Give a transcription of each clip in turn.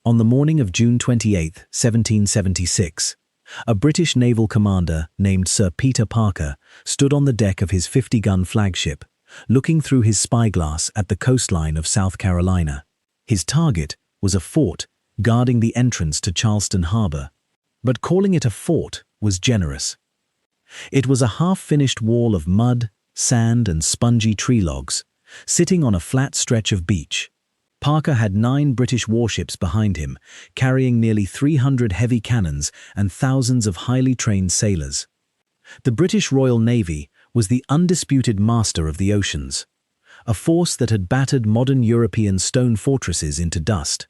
On the morning of June 28, 1776, a British naval commander named Sir Peter Parker stood on the deck of his 50-gun flagship, looking through his spyglass at the coastline of South Carolina. His target was a fort guarding the entrance to Charleston harbor, but calling it a fort was generous. It was a half-finished wall of mud, sand, and spongy tree logs, sitting on a flat stretch of beach. Parker had 9 British warships behind him, carrying nearly 300 heavy cannons and thousands of highly trained sailors. The British Royal Navy was the undisputed master of the oceans, a force that had battered modern European stone fortresses into dust.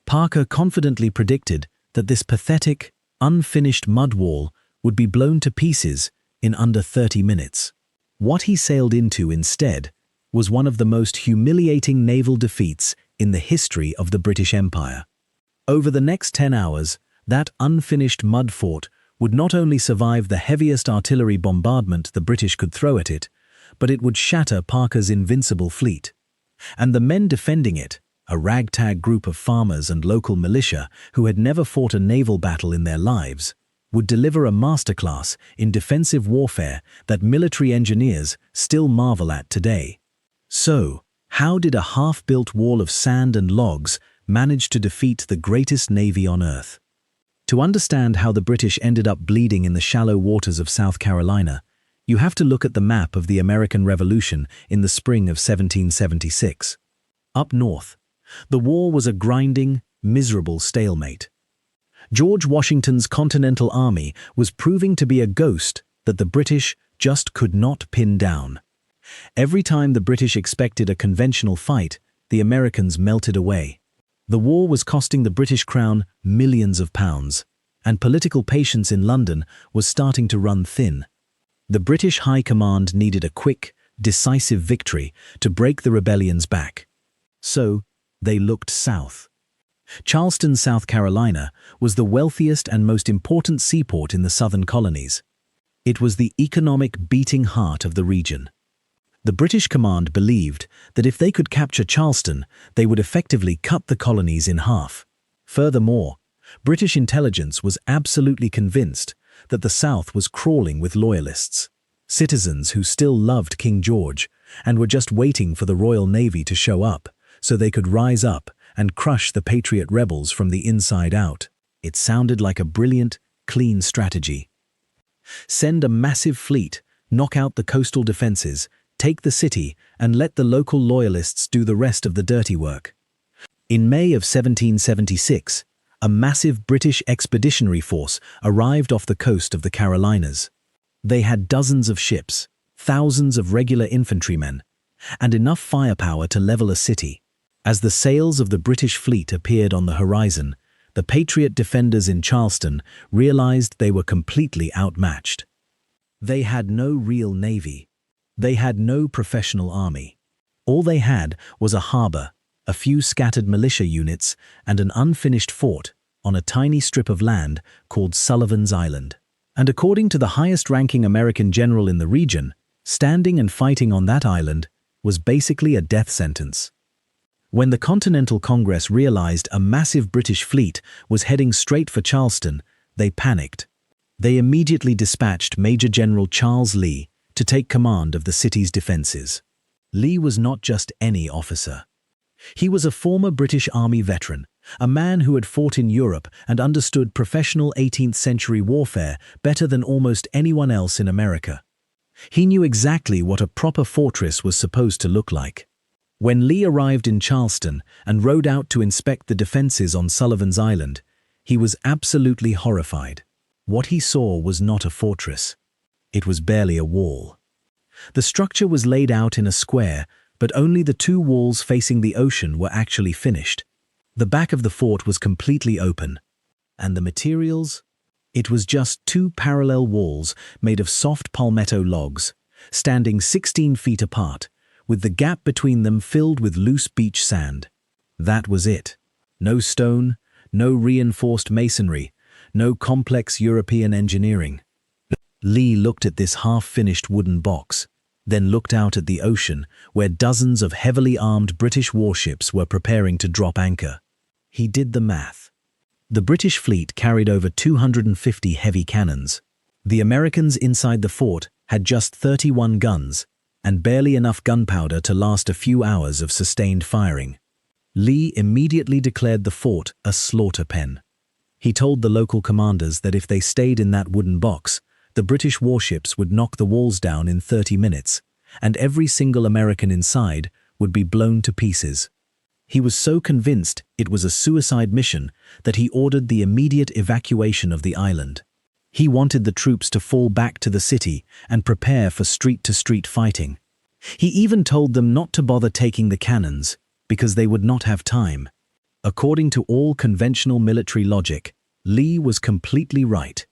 Parker confidently predicted that this pathetic, unfinished mud wall would be blown to pieces in under 30 minutes. What he sailed into instead was one of the most humiliating naval defeats in the history of the British Empire. Over the next 10 hours, that unfinished mud fort would not only survive the heaviest artillery bombardment the British could throw at it, but it would shatter Parker's Invincible fleet. And the men defending it, a ragtag group of farmers and local militia who had never fought a naval battle in their lives, would deliver a masterclass in defensive warfare that military engineers still marvel at today. So, how did a half-built wall of sand and logs manage to defeat the greatest navy on Earth? To understand how the British ended up bleeding in the shallow waters of South Carolina, you have to look at the map of the American Revolution in the spring of 1776. Up north, the war was a grinding, miserable stalemate. George Washington's Continental Army was proving to be a ghost that the British just could not pin down. Every time the British expected a conventional fight, the Americans melted away. The war was costing the British Crown millions of pounds, and political patience in London was starting to run thin. The British High Command needed a quick, decisive victory to break the rebellion's back. So, they looked south. Charleston, South Carolina, was the wealthiest and most important seaport in the southern colonies. It was the economic beating heart of the region. The British command believed that if they could capture Charleston, they would effectively cut the colonies in half. Furthermore, British intelligence was absolutely convinced that the South was crawling with loyalists, citizens who still loved King George and were just waiting for the Royal Navy to show up so they could rise up and crush the Patriot rebels from the inside out. It sounded like a brilliant, clean strategy. Send a massive fleet, knock out the coastal defenses, take the city, and let the local loyalists do the rest of the dirty work. In May of 1776, a massive British expeditionary force arrived off the coast of the Carolinas. They had dozens of ships, thousands of regular infantrymen, and enough firepower to level a city. As the sails of the British fleet appeared on the horizon, the Patriot defenders in Charleston realized they were completely outmatched. They had no real navy. They had no professional army. All they had was a harbor, a few scattered militia units, and an unfinished fort on a tiny strip of land called Sullivan's Island. And according to the highest-ranking American general in the region, standing and fighting on that island was basically a death sentence. When the Continental Congress realized a massive British fleet was heading straight for Charleston, they panicked. They immediately dispatched Major General Charles Lee to take command of the city's defenses. Lee was not just any officer. He was a former British Army veteran, a man who had fought in Europe and understood professional 18th-century warfare better than almost anyone else in America. He knew exactly what a proper fortress was supposed to look like. When Lee arrived in Charleston and rode out to inspect the defenses on Sullivan's Island, he was absolutely horrified. What he saw was not a fortress. It was barely a wall. The structure was laid out in a square, but only the two walls facing the ocean were actually finished. The back of the fort was completely open. And the materials? It was just two parallel walls made of soft palmetto logs, standing 16 feet apart, with the gap between them filled with loose beach sand. That was it. No stone, no reinforced masonry, no complex European engineering. Lee looked at this half-finished wooden box, then looked out at the ocean where dozens of heavily armed British warships were preparing to drop anchor. He did the math. The British fleet carried over 250 heavy cannons. The Americans inside the fort had just 31 guns, and barely enough gunpowder to last a few hours of sustained firing. Lee immediately declared the fort a slaughter pen. He told the local commanders that if they stayed in that wooden box, the British warships would knock the walls down in 30 minutes, and every single American inside would be blown to pieces. He was so convinced it was a suicide mission that he ordered the immediate evacuation of the island. He wanted the troops to fall back to the city and prepare for street-to-street fighting. He even told them not to bother taking the cannons, because they would not have time. According to all conventional military logic, Lee was completely right.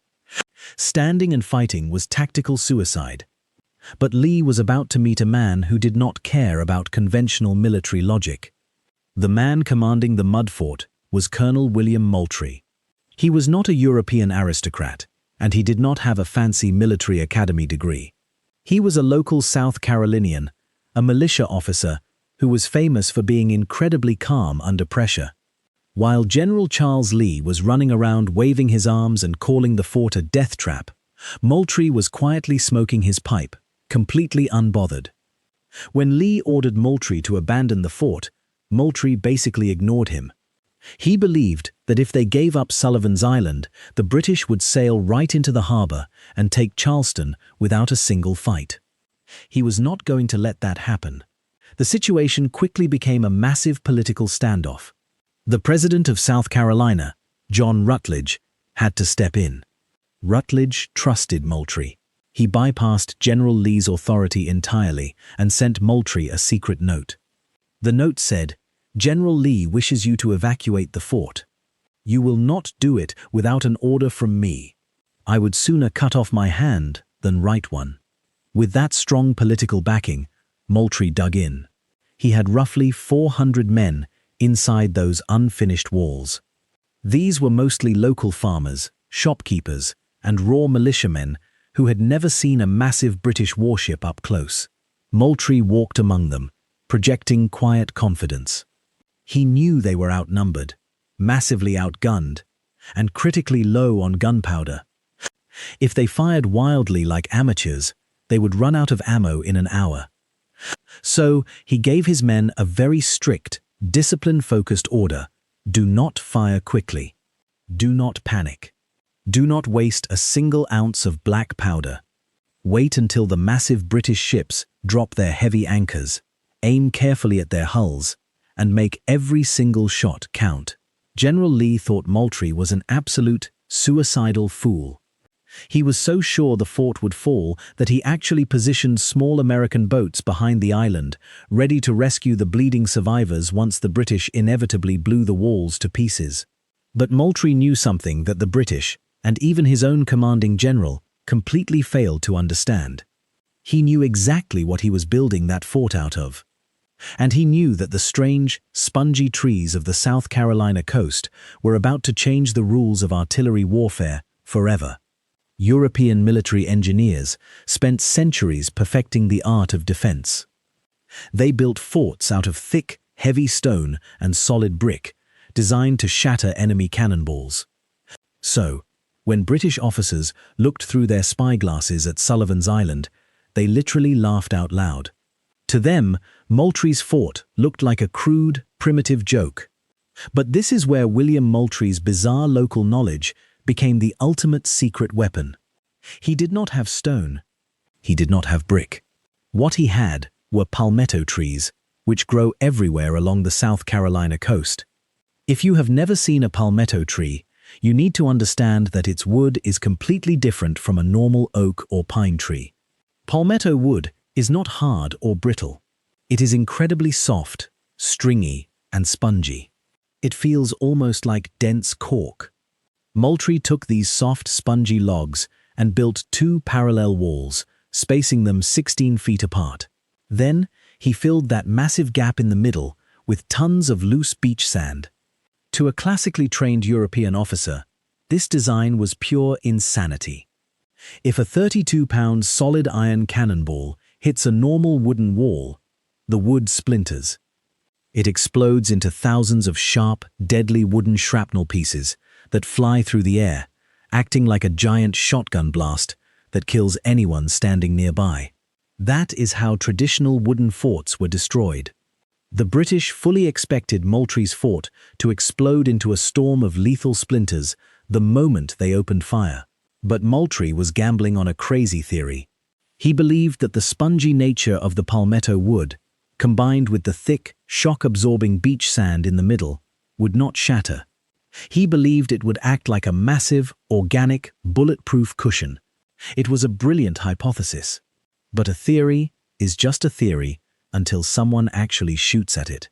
Standing and fighting was tactical suicide. But Lee was about to meet a man who did not care about conventional military logic. The man commanding the mud fort was Colonel William Moultrie. He was not a European aristocrat, and he did not have a fancy military academy degree. He was a local South Carolinian, a militia officer who was famous for being incredibly calm under pressure. While General Charles Lee was running around waving his arms and calling the fort a death trap, Moultrie was quietly smoking his pipe, completely unbothered. When Lee ordered Moultrie to abandon the fort, Moultrie basically ignored him. He believed that if they gave up Sullivan's Island, the British would sail right into the harbor and take Charleston without a single fight. He was not going to let that happen. The situation quickly became a massive political standoff. The President of South Carolina, John Rutledge, had to step in. Rutledge trusted Moultrie. He bypassed General Lee's authority entirely and sent Moultrie a secret note. The note said, "General Lee wishes you to evacuate the fort. You will not do it without an order from me. I would sooner cut off my hand than write one." With that strong political backing, Moultrie dug in. He had roughly 400 men inside those unfinished walls. These were mostly local farmers, shopkeepers, and raw militiamen who had never seen a massive British warship up close. Moultrie walked among them, projecting quiet confidence. He knew they were outnumbered, massively outgunned, and critically low on gunpowder. If they fired wildly like amateurs, they would run out of ammo in an hour. So he gave his men a very strict, discipline-focused order: do not fire quickly. Do not panic. Do not waste a single ounce of black powder. Wait until the massive British ships drop their heavy anchors. Aim carefully at their hulls, and make every single shot count. General Lee thought Moultrie was an absolute, suicidal fool. He was so sure the fort would fall that he actually positioned small American boats behind the island, ready to rescue the bleeding survivors once the British inevitably blew the walls to pieces. But Moultrie knew something that the British, and even his own commanding general, completely failed to understand. He knew exactly what he was building that fort out of. And he knew that the strange, spongy trees of the South Carolina coast were about to change the rules of artillery warfare forever. European military engineers spent centuries perfecting the art of defense. They built forts out of thick, heavy stone and solid brick, designed to shatter enemy cannonballs. So, when British officers looked through their spyglasses at Sullivan's Island, they literally laughed out loud. To them, Moultrie's fort looked like a crude, primitive joke. But this is where William Moultrie's bizarre local knowledge became the ultimate secret weapon. He did not have stone. He did not have brick. What he had were palmetto trees, which grow everywhere along the South Carolina coast. If you have never seen a palmetto tree, you need to understand that its wood is completely different from a normal oak or pine tree. Palmetto wood is not hard or brittle. It is incredibly soft, stringy, and spongy. It feels almost like dense cork. Moultrie took these soft, spongy logs and built 2 parallel walls, spacing them 16 feet apart. Then, he filled that massive gap in the middle with tons of loose beach sand. To a classically trained European officer, this design was pure insanity. If a 32-pound solid iron cannonball hits a normal wooden wall, the wood splinters. It explodes into thousands of sharp, deadly wooden shrapnel pieces, that fly through the air, acting like a giant shotgun blast that kills anyone standing nearby. That is how traditional wooden forts were destroyed. The British fully expected Moultrie's fort to explode into a storm of lethal splinters the moment they opened fire. But Moultrie was gambling on a crazy theory. He believed that the spongy nature of the palmetto wood, combined with the thick, shock-absorbing beach sand in the middle, would not shatter. He believed it would act like a massive, organic, bulletproof cushion. It was a brilliant hypothesis. But a theory is just a theory until someone actually shoots at it.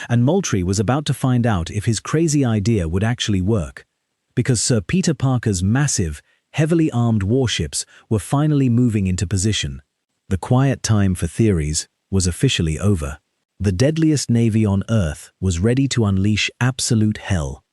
And Moultrie was about to find out if his crazy idea would actually work, because Sir Peter Parker's massive, heavily armed warships were finally moving into position. The quiet time for theories was officially over. The deadliest navy on Earth was ready to unleash absolute hell.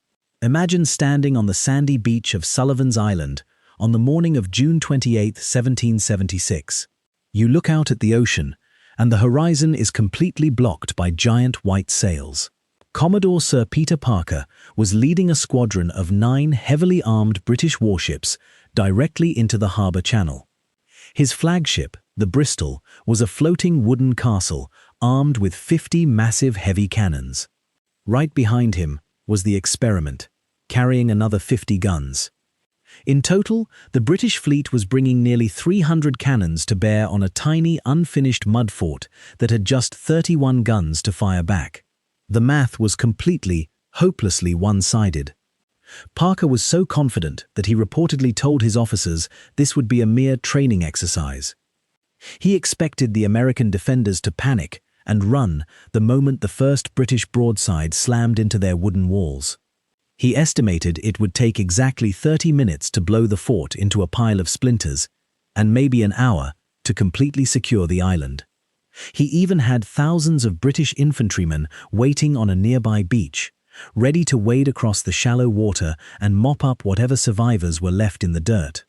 Imagine standing on the sandy beach of Sullivan's Island on the morning of June 28, 1776. You look out at the ocean, and the horizon is completely blocked by giant white sails. Commodore Sir Peter Parker was leading a squadron of 9 heavily armed British warships directly into the harbour channel. His flagship, the Bristol, was a floating wooden castle armed with 50 massive heavy cannons. Right behind him was the Experiment, carrying another 50 guns. In total, the British fleet was bringing nearly 300 cannons to bear on a tiny, unfinished mud fort that had just 31 guns to fire back. The math was completely, hopelessly one-sided. Parker was so confident that he reportedly told his officers this would be a mere training exercise. He expected the American defenders to panic and run the moment the first British broadside slammed into their wooden walls. He estimated it would take exactly 30 minutes to blow the fort into a pile of splinters, and maybe an hour to completely secure the island. He even had thousands of British infantrymen waiting on a nearby beach, ready to wade across the shallow water and mop up whatever survivors were left in the dirt.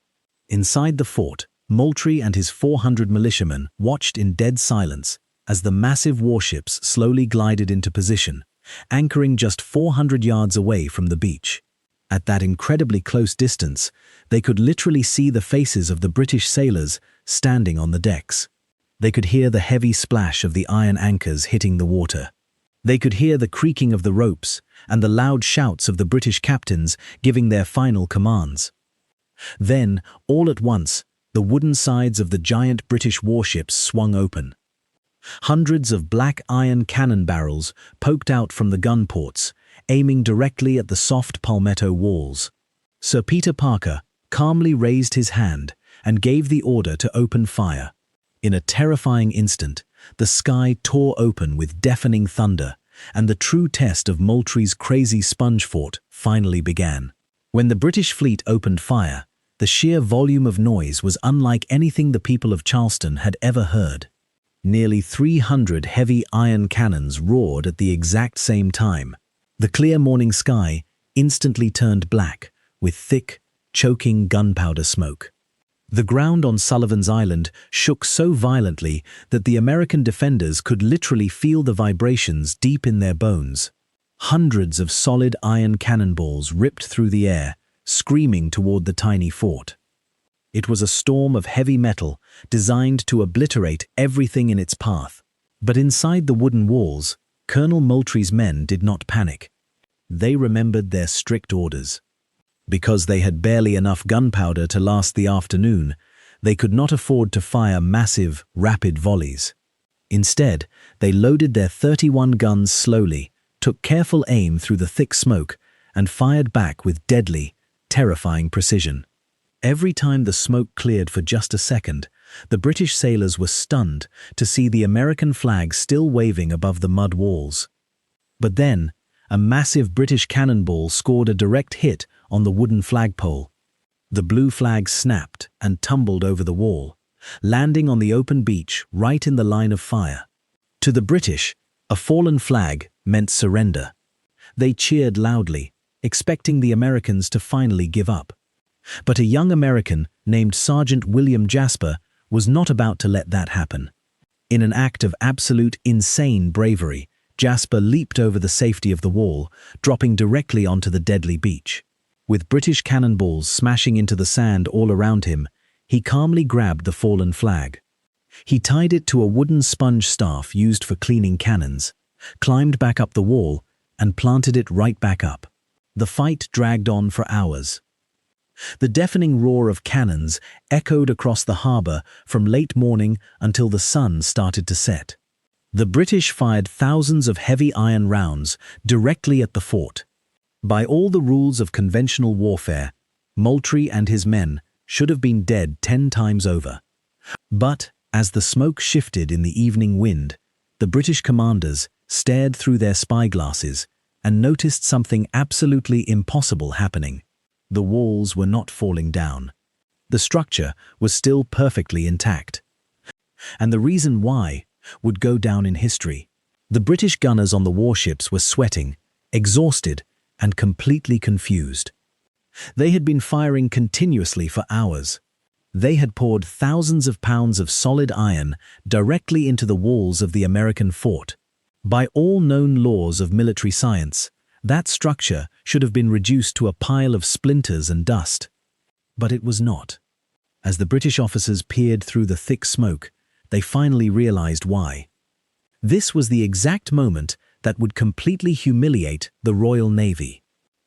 Inside the fort, Moultrie and his 400 militiamen watched in dead silence as the massive warships slowly glided into position, anchoring just 400 yards away from the beach. At that incredibly close distance, they could literally see the faces of the British sailors standing on the decks. They could hear the heavy splash of the iron anchors hitting the water. They could hear the creaking of the ropes and the loud shouts of the British captains giving their final commands. Then, all at once, the wooden sides of the giant British warships swung open. Hundreds of black iron cannon barrels poked out from the gun ports, aiming directly at the soft palmetto walls. Sir Peter Parker calmly raised his hand and gave the order to open fire. In a terrifying instant, the sky tore open with deafening thunder, and the true test of Moultrie's crazy sponge fort finally began. When the British fleet opened fire, the sheer volume of noise was unlike anything the people of Charleston had ever heard. Nearly 300 heavy iron cannons roared at the exact same time. The clear morning sky instantly turned black, with thick, choking gunpowder smoke. The ground on Sullivan's Island shook so violently that the American defenders could literally feel the vibrations deep in their bones. Hundreds of solid iron cannonballs ripped through the air, screaming toward the tiny fort. It was a storm of heavy metal designed to obliterate everything in its path. But inside the wooden walls, Colonel Moultrie's men did not panic. They remembered their strict orders. Because they had barely enough gunpowder to last the afternoon, they could not afford to fire massive, rapid volleys. Instead, they loaded their 31 guns slowly, took careful aim through the thick smoke, and fired back with deadly, terrifying precision. Every time the smoke cleared for just a second, the British sailors were stunned to see the American flag still waving above the mud walls. But then, a massive British cannonball scored a direct hit on the wooden flagpole. The blue flag snapped and tumbled over the wall, landing on the open beach right in the line of fire. To the British, a fallen flag meant surrender. They cheered loudly, expecting the Americans to finally give up. But a young American named Sergeant William Jasper was not about to let that happen. In an act of absolute insane bravery, Jasper leaped over the safety of the wall, dropping directly onto the deadly beach. With British cannonballs smashing into the sand all around him, he calmly grabbed the fallen flag. He tied it to a wooden sponge staff used for cleaning cannons, climbed back up the wall, and planted it right back up. The fight dragged on for hours. The deafening roar of cannons echoed across the harbor from late morning until the sun started to set. The British fired thousands of heavy iron rounds directly at the fort. By all the rules of conventional warfare, Moultrie and his men should have been dead 10 times over. But, as the smoke shifted in the evening wind, the British commanders stared through their spyglasses and noticed something absolutely impossible happening. The walls were not falling down. The structure was still perfectly intact. And the reason why would go down in history. The British gunners on the warships were sweating, exhausted, and completely confused. They had been firing continuously for hours. They had poured thousands of pounds of solid iron directly into the walls of the American fort. By all known laws of military science, that structure should have been reduced to a pile of splinters and dust. But it was not. As the British officers peered through the thick smoke, they finally realized why. This was the exact moment that would completely humiliate the Royal Navy.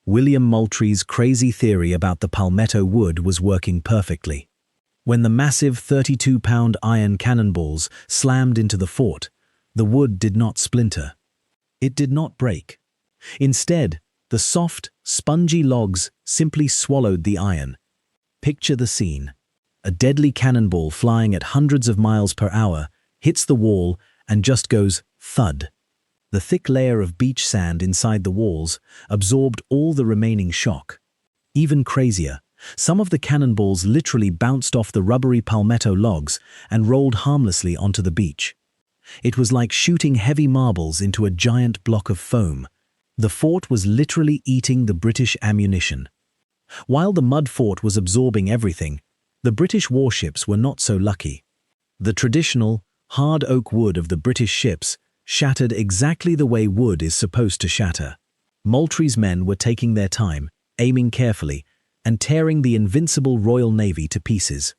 William Moultrie's crazy theory about the palmetto wood was working perfectly. When the massive 32-pound iron cannonballs slammed into the fort, the wood did not splinter. It did not break. Instead, the soft, spongy logs simply swallowed the iron. Picture the scene. A deadly cannonball flying at hundreds of miles per hour hits the wall and just goes thud. The thick layer of beach sand inside the walls absorbed all the remaining shock. Even crazier, some of the cannonballs literally bounced off the rubbery palmetto logs and rolled harmlessly onto the beach. It was like shooting heavy marbles into a giant block of foam. The fort was literally eating the British ammunition. While the mud fort was absorbing everything, the British warships were not so lucky. The traditional, hard oak wood of the British ships shattered exactly the way wood is supposed to shatter. Moultrie's men were taking their time, aiming carefully, and tearing the Invincible Royal Navy to pieces.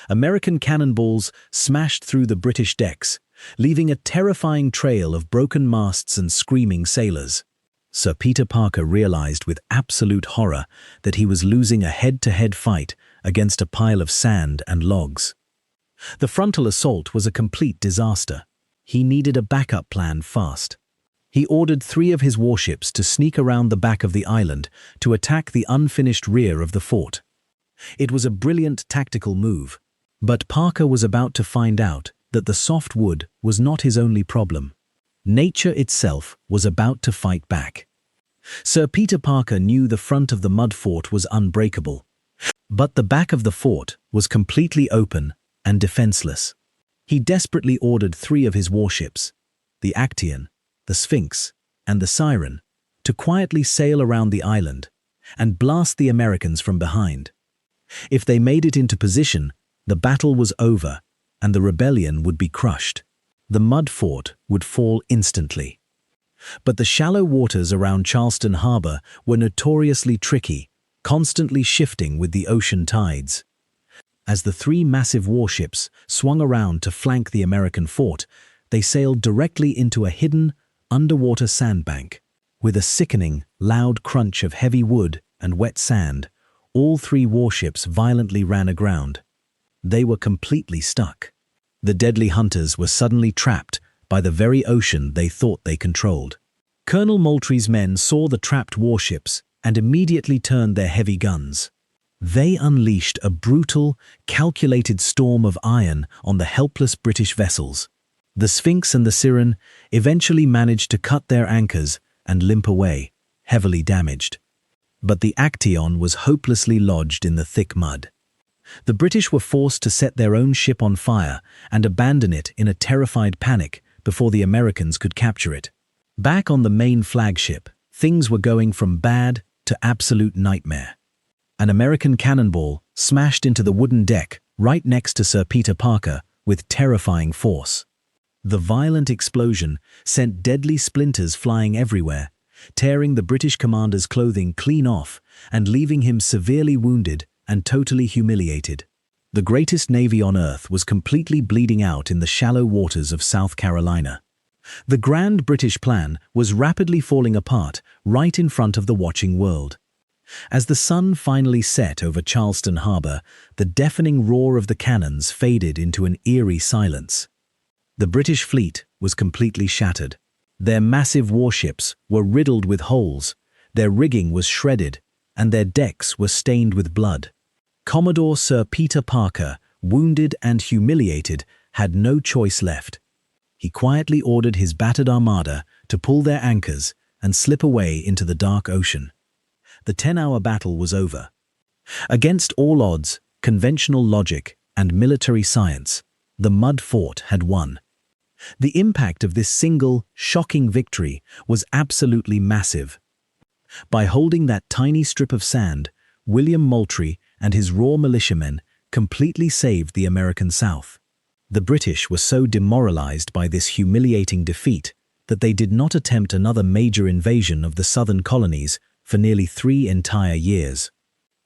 American cannonballs smashed through the British decks, leaving a terrifying trail of broken masts and screaming sailors. Sir Peter Parker realized with absolute horror that he was losing a head-to-head fight against a pile of sand and logs. The frontal assault was a complete disaster. He needed a backup plan fast. He ordered 3 of his warships to sneak around the back of the island to attack the unfinished rear of the fort. It was a brilliant tactical move, but Parker was about to find out that the soft wood was not his only problem. Nature itself was about to fight back. Sir Peter Parker knew the front of the mud fort was unbreakable, but the back of the fort was completely open and defenseless. He desperately ordered 3 of his warships, the Actaeon, the Sphinx, and the Siren, to quietly sail around the island and blast the Americans from behind. If they made it into position, the battle was over and the rebellion would be crushed. The mud fort would fall instantly. But the shallow waters around Charleston harbor were notoriously tricky, constantly shifting with the ocean tides. As the 3 massive warships swung around to flank the American fort, they sailed directly into a hidden, underwater sandbank. With a sickening, loud crunch of heavy wood and wet sand, all 3 warships violently ran aground. They were completely stuck. The deadly hunters were suddenly trapped by the very ocean they thought they controlled. Colonel Moultrie's men saw the trapped warships and immediately turned their heavy guns. They unleashed a brutal, calculated storm of iron on the helpless British vessels. The Sphinx and the Siren eventually managed to cut their anchors and limp away, heavily damaged. But the Actaeon was hopelessly lodged in the thick mud. The British were forced to set their own ship on fire and abandon it in a terrified panic before the Americans could capture it. Back on the main flagship, things were going from bad to absolute nightmare. An American cannonball smashed into the wooden deck right next to Sir Peter Parker with terrifying force. The violent explosion sent deadly splinters flying everywhere, tearing the British commander's clothing clean off and leaving him severely wounded and totally humiliated. The greatest navy on earth was completely bleeding out in the shallow waters of South Carolina. The grand British plan was rapidly falling apart right in front of the watching world. As the sun finally set over Charleston harbor, the deafening roar of the cannons faded into an eerie silence. The British fleet was completely shattered. Their massive warships were riddled with holes, their rigging was shredded, and their decks were stained with blood. Commodore Sir Peter Parker, wounded and humiliated, had no choice left. He quietly ordered his battered armada to pull their anchors and slip away into the dark ocean. The 10-hour battle was over. Against all odds, conventional logic, and military science, the mud fort had won. The impact of this single, shocking victory was absolutely massive. By holding that tiny strip of sand, William Moultrie and his raw militiamen completely saved the American South. The British were so demoralized by this humiliating defeat that they did not attempt another major invasion of the southern colonies for nearly 3 entire years.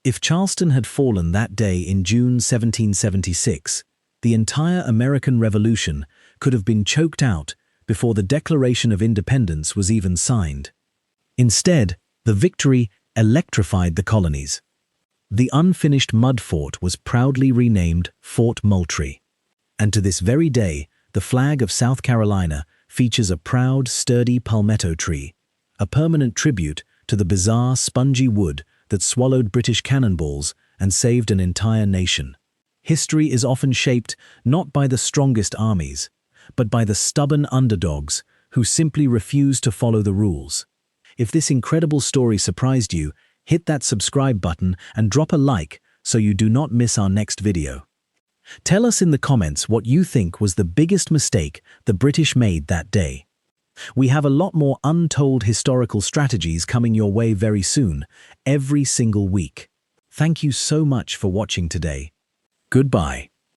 If Charleston had fallen that day in June 1776, the entire American Revolution could have been choked out before the Declaration of Independence was even signed. Instead, the victory electrified the colonies. The unfinished mud fort was proudly renamed Fort Moultrie. And to this very day, the flag of South Carolina features a proud, sturdy palmetto tree, a permanent tribute to the bizarre, spongy wood that swallowed British cannonballs and saved an entire nation. History is often shaped not by the strongest armies, but by the stubborn underdogs who simply refuse to follow the rules. If this incredible story surprised you, hit that subscribe button and drop a like so you do not miss our next video. Tell us in the comments what you think was the biggest mistake the British made that day. We have a lot more untold historical strategies coming your way very soon, every single week. Thank you so much for watching today. Goodbye.